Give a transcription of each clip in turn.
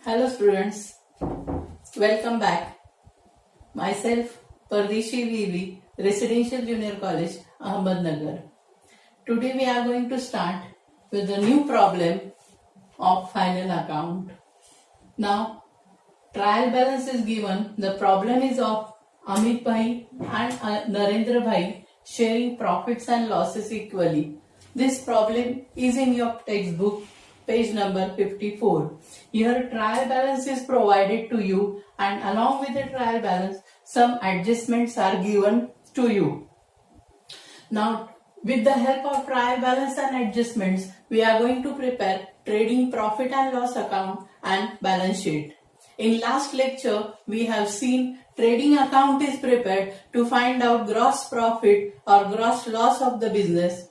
Hello students, welcome back. Myself Pardeshi VV, Residential Junior College, Ahmednagar. Today we are going to start with a new problem of final account. Now, trial balance is given. The problem is of Amit Bhai and Narendra Bhai sharing profits and losses equally. This problem is in your textbook, page number 54. Here trial balance is provided to you, and along with the trial balance, some adjustments are given to you. Now, with the help of trial balance and adjustments, we are going to prepare trading profit and loss account and balance sheet. In last lecture, we have seen trading account is prepared to find out gross profit or gross loss of the business.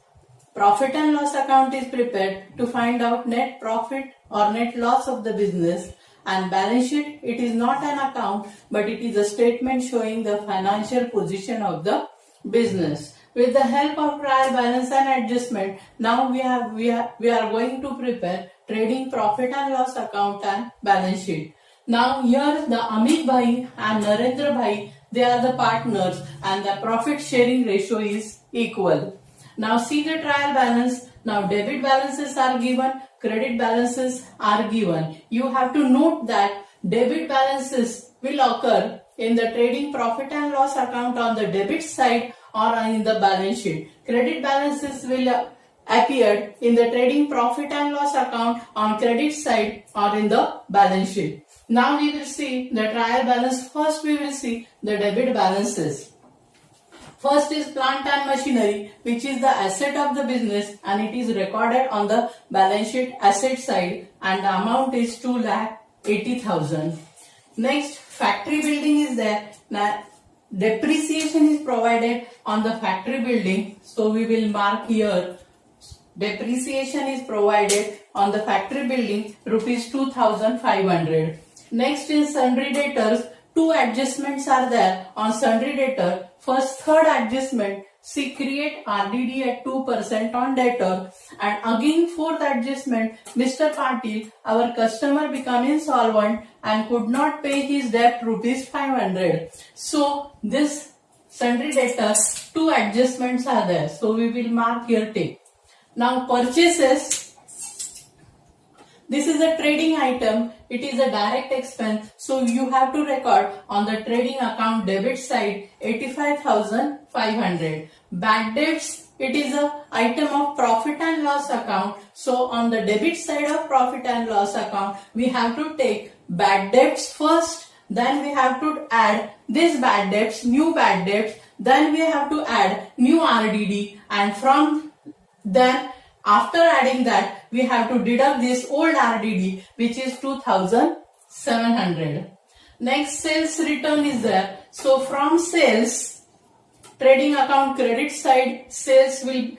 Profit and loss account is prepared to find out net profit or net loss of the business. And balance sheet, it is not an account, but it is a statement showing the financial position of the business. With the help of trial balance and adjustment, now we are going to prepare trading profit and loss account and balance sheet. Now here the Amit Bhai and Narendra Bhai, they are the partners and the profit sharing ratio is equal. Now see the trial balance. Now debit balances are given, credit balances are given. You have to note that debit balances will occur in the trading profit and loss account on the debit side or in the balance sheet. Credit balances will appear in the trading profit and loss account on credit side or in the balance sheet. Now we will see the trial balance. First we will see the debit balances. First is plant and machinery, which is the asset of the business, and it is recorded on the balance sheet asset side, and the amount is 2,80,000. Next, factory building is there. Now, depreciation is provided on the factory building, so we will mark here depreciation is provided on the factory building rupees 2,500. Next is sundry debtors. Two adjustments are there on sundry debtor. First, third adjustment, see create RDD at 2% on debtor, and again fourth adjustment, Mr. Patil, our customer become insolvent and could not pay his debt rupees 500. So this sundry debtor, two adjustments are there. So we will mark here tick. Now purchases. This is a trading item. It is a direct expense. So you have to record on the trading account debit side 85,500. Bad debts. It is a item of profit and loss account. So on the debit side of profit and loss account, we have to take bad debts first. Then we have to add this bad debts, new bad debts. Then we have to add new RDD, and from then after adding that, we have to deduct this old RDD, which is 2,700. Next, sales return is there. So from sales, trading account credit side, sales will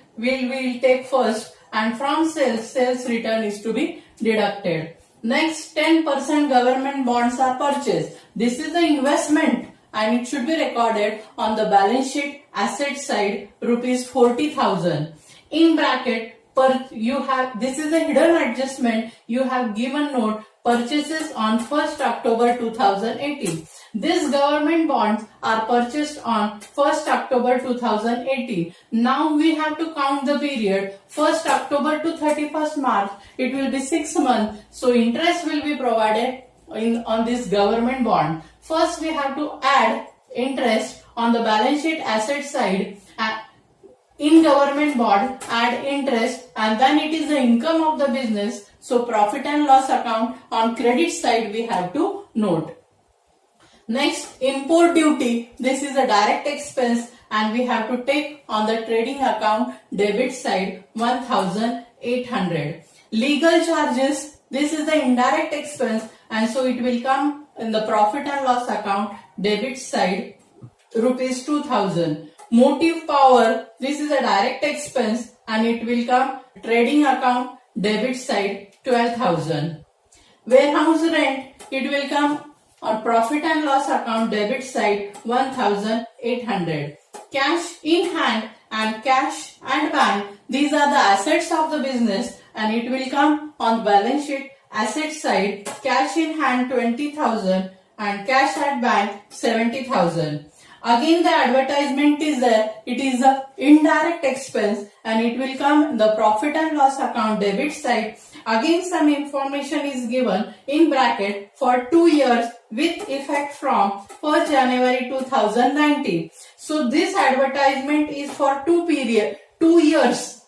take first, and from sales return is to be deducted. Next, 10% government bonds are purchased. This is the investment, and it should be recorded on the balance sheet asset side rupees 40,000. In bracket, this is a hidden adjustment. You have given note purchases on 1st October 2018. These government bonds are purchased on 1st October 2018. Now we have to count the period 1st October to 31st March. It will be 6 months. So interest will be provided on this government bond. First we have to add interest on the balance sheet asset side. In government bond, add interest, and then it is the income of the business. So profit and loss account on credit side we have to note. Next, import duty. This is a direct expense, and we have to take on the trading account debit side 1,800. Legal charges. This is the indirect expense, and so it will come in the profit and loss account debit side rupees 2,000. Motive power, this is a direct expense, and it will come trading account debit side 12,000. Warehouse rent, it will come on profit and loss account debit side 1,800. Cash in hand and cash and bank, these are the assets of the business, and it will come on balance sheet asset side, cash in hand 20,000 and cash at bank 70,000. Again the advertisement is there, it is a indirect expense and it will come in the profit and loss account debit side. Again some information is given in bracket for 2 years with effect from 1st January 2019. So this advertisement is for 2 years,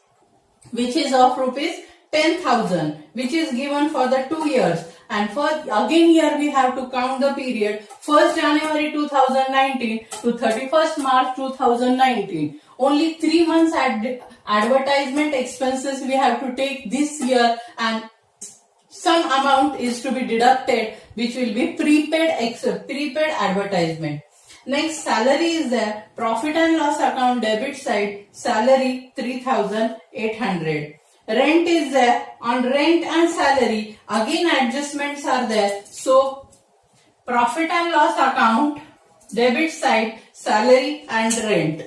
which is of rupees 10,000, which is given for the 2 years. And for again here we have to count the period 1st January 2019 to 31st March 2019. Only 3 months advertisement expenses we have to take this year, and some amount is to be deducted which will be prepaid advertisement. Next, salary is there. Profit and loss account debit side, salary 3,800. Rent is there. On rent and salary, again adjustments are there. So, profit and loss account, debit side, salary and rent.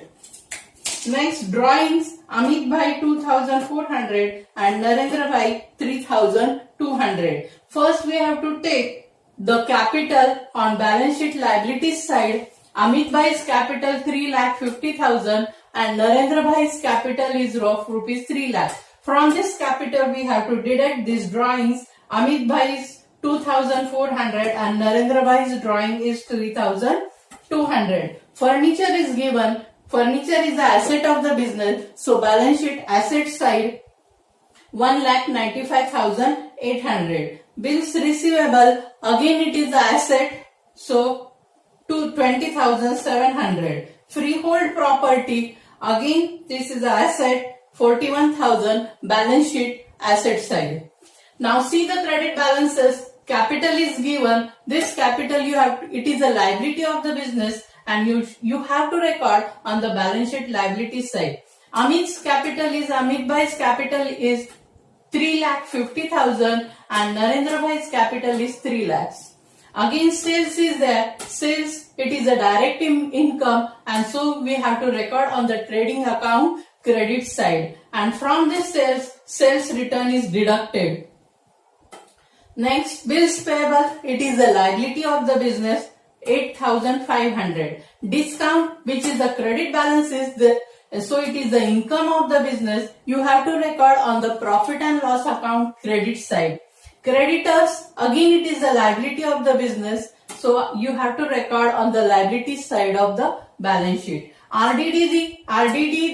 Next, drawings, Amit Bhai 2,400 and Narendra Bhai 3,200. First, we have to take the capital on balance sheet liabilities side. Amit Bhai's capital 3,50,000 and Narendra Bhai's capital is of rupees 3 lakh. From this capital, we have to deduct these drawings. Amit Bhai's 2,400 and Narendra Bhai's drawing is 3,200. Furniture is given. Furniture is the asset of the business. So balance sheet asset side 1,95,800. Bills receivable, again it is the asset. So to 20,700. Freehold property, again this is the asset. 41,000, balance sheet asset side. Now see the credit balances. Capital is given. This capital it is a liability of the business and you have to record on the balance sheet liability side. Amit Bhai's capital is 3,50,000 and Narendra Bhai's capital is 3 lakhs. Again sales is there. Sales, it is a direct income and so we have to record on the trading account credit side, and from this sales return is deducted. Next, bills payable, it is a liability of the business 8,500. Discount, which is the credit balance so it is the income of the business, you have to record on the profit and loss account credit side. Creditors, again it is the liability of the business, so you have to record on the liability side of the balance sheet. RDD,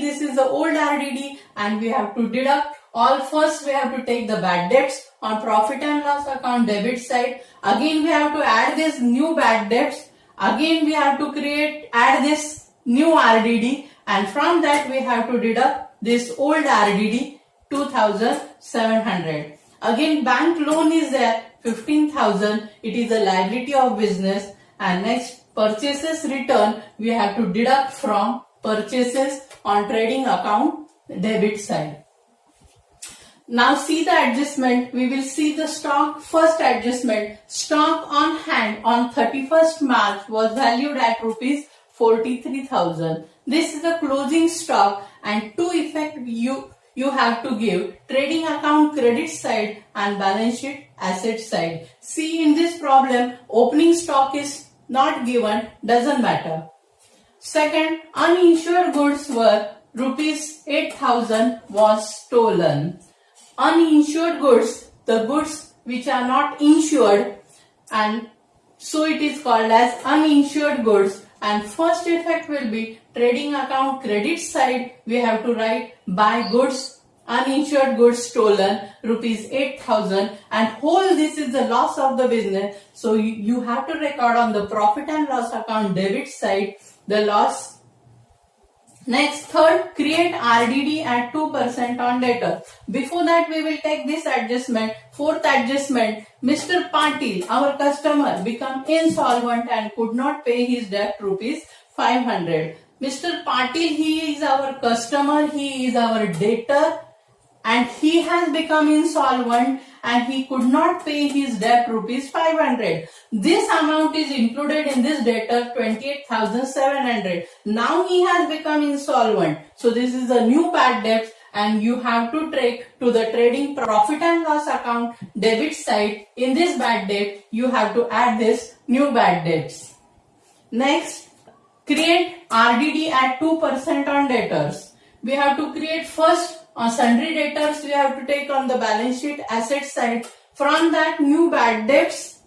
this is the old RDD and we have to deduct all. First we have to take the bad debts on profit and loss account debit side. Again we have to add this new bad debts. Again we have to add this new RDD and from that we have to deduct this old RDD 2,700. Again bank loan is there 15,000. It is a liability of business. And next, purchases return, we have to deduct from purchases on trading account debit side. Now see the adjustment. We will see the stock. First adjustment, stock on hand on 31st March was valued at rupees 43,000. This is the closing stock and to effect you have to give trading account credit side and balance sheet asset side. See in this problem, opening stock is not given, doesn't matter. Second, uninsured goods were rupees 8,000 was stolen. Uninsured goods, the goods which are not insured, and so it is called as uninsured goods. And first effect will be trading account credit side. We have to write buy goods, uninsured goods stolen, rupees 8,000, and whole this is the loss of the business. So you have to record on the profit and loss account debit side the loss. Next, third, create RDD at 2% on debtor. Before that, we will take this adjustment. Fourth adjustment, Mr. Patil, our customer, become insolvent and could not pay his debt rupees 500. Mr. Patil, he is our customer, he is our debtor, and he has become insolvent and he could not pay his debt rupees 500. This amount is included in this debtor 28,700. Now he has become insolvent. So this is a new bad debt and you have to take to the trading profit and loss account debit side. In this bad debt, you have to add this new bad debts. Next, create RDD at 2% on debtors. We have to create first on sundry debtors, we have to take on the balance sheet asset side. From that new bad debts,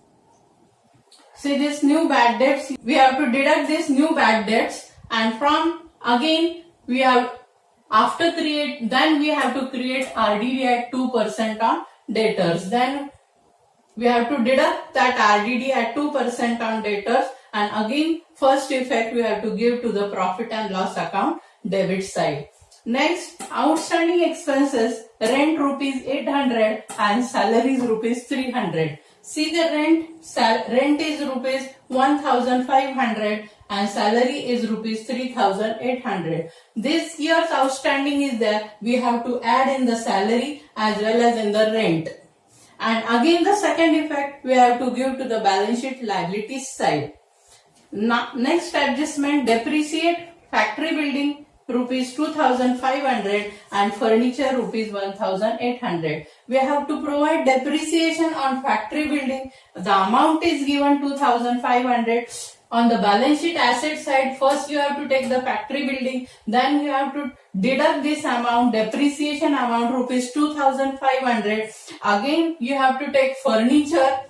see this new bad debts, we have to deduct this new bad debts, and from again we have then we have to create RDD at 2% on debtors. Then we have to deduct that RDD at 2% on debtors, and again first effect we have to give to the profit and loss account debit side. Next, outstanding expenses, rent rupees 800 and salaries rupees 300. See the rent is rupees 1500 and salary is rupees 3800. This year's outstanding is there. We have to add in the salary as well as in the rent. And again the second effect we have to give to the balance sheet liabilities side. Now, next adjustment, depreciate factory building rupees 2500 and furniture rupees 1800. We have to provide depreciation on factory building. The amount is given 2500. On the balance sheet asset side, first you have to take the factory building, then you have to deduct this amount, depreciation amount rupees 2500. Again you have to take furniture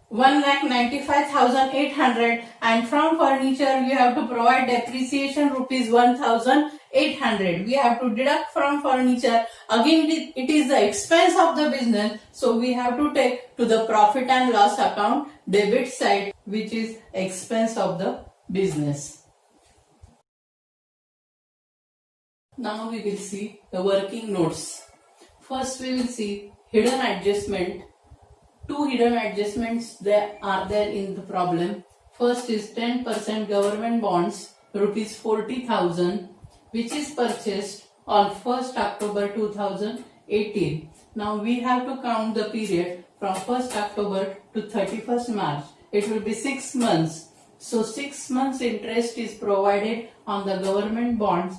1,95,800, and from furniture we have to provide depreciation rupees 1,800. We have to deduct from furniture. Again it is the expense of the business, so we have to take to the profit and loss account debit side, which is expense of the business. Now we will see the working notes. First we will see hidden adjustment. Two hidden adjustments are there in the problem. First is 10% government bonds rupees 40,000, which is purchased on 1st October 2018. Now we have to count the period from 1st October to 31st March. It will be 6 months. So 6 months interest is provided on the government bonds.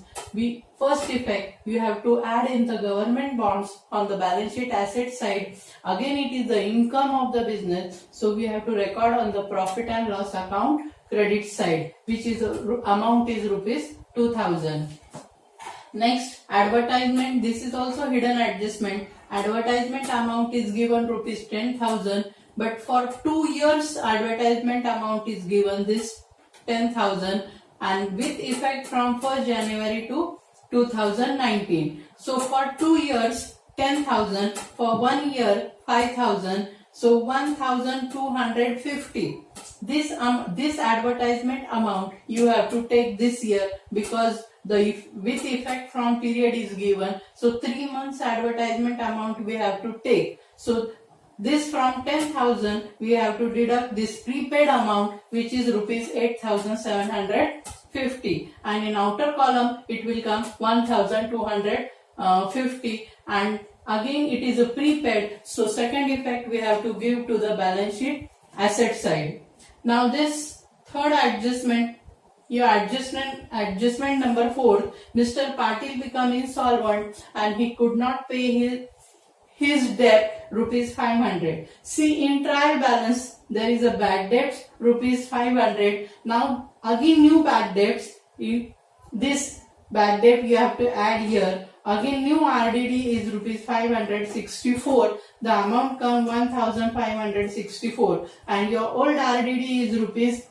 First effect, we have to add in the government bonds on the balance sheet asset side. Again it is the income of the business, so we have to record on the profit and loss account credit side, which is amount is rupees 2000. Next, advertisement. This is also hidden adjustment. Advertisement amount is given rupees 10,000, but for 2 years advertisement amount is given this 10,000, and with effect from 1st January to 2019. So for 2 years 10,000, for 1 year 5,000, so 1,250. This advertisement amount you have to take this year, because the with effect from period is given. So 3 months advertisement amount we have to take. So this from 10,000 we have to deduct this prepaid amount, which is rupees 8,750, and in outer column it will come 1,250, and again it is a prepaid. So second effect we have to give to the balance sheet asset side. Now this third adjustment, your adjustment number 4, Mr. Patil become insolvent and he could not pay his debt rupees 500. See, in trial balance there is a bad debt rupees 500. Now again new bad debts. This bad debt you have to add here. Again new RDD is rupees 564. The amount comes 1,564, and your old RDD is rupees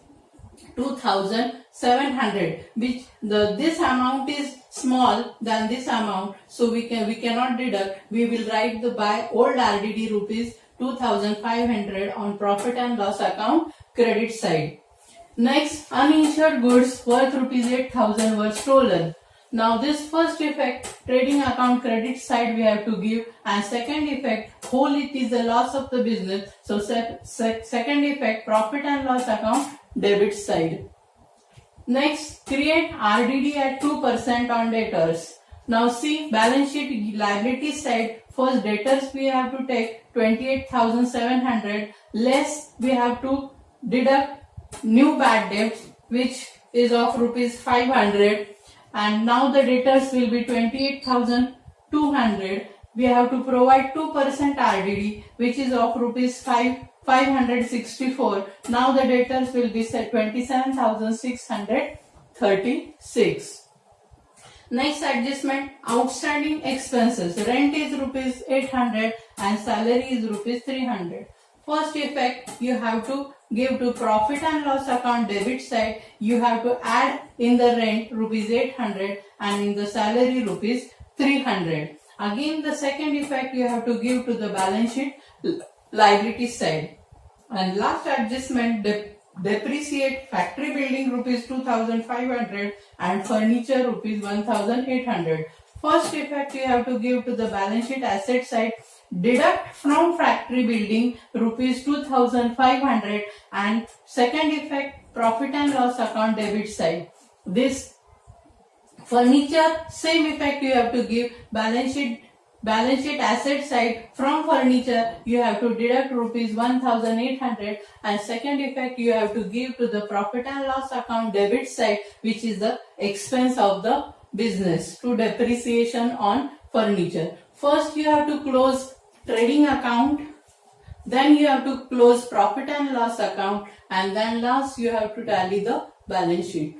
2,700, which this amount is small than this amount, so we cannot deduct. We will write the by old RDD rupees 2,500 on profit and loss account credit side. Next, uninsured goods worth rupees 8,000 were stolen. Now this first effect, trading account credit side we have to give, and second effect, whole it is the loss of the business. So second effect, profit and loss account debit side. Next, create RDD at 2% on debtors. Now see, balance sheet liability side, first debtors we have to take 28,700, less we have to deduct new bad debts, which is of rupees 500, and now the debtors will be 28,200. We have to provide 2% RDD, which is of rupees 564. Now the debtors will be set 27,636. Next adjustment, outstanding expenses. Rent is rupees 800 and salary is rupees 300. First effect, you have to give to profit and loss account debit side. You have to add in the rent rupees 800 and in the salary rupees 300. Again, the second effect you have to give to the balance sheet liability side. And last adjustment, depreciate factory building rupees 2,500 and furniture rupees 1,800. First effect you have to give to the balance sheet asset side. Deduct from factory building rupees 2,500 and second effect profit and loss account debit side. This furniture, same effect you have to give. Balance sheet asset side, from furniture you have to deduct rupees 1,800 and second effect you have to give to the profit and loss account debit side, which is the expense of the business, to depreciation on furniture. First you have to close trading account, then you have to close profit and loss account, and then last you have to tally the balance sheet.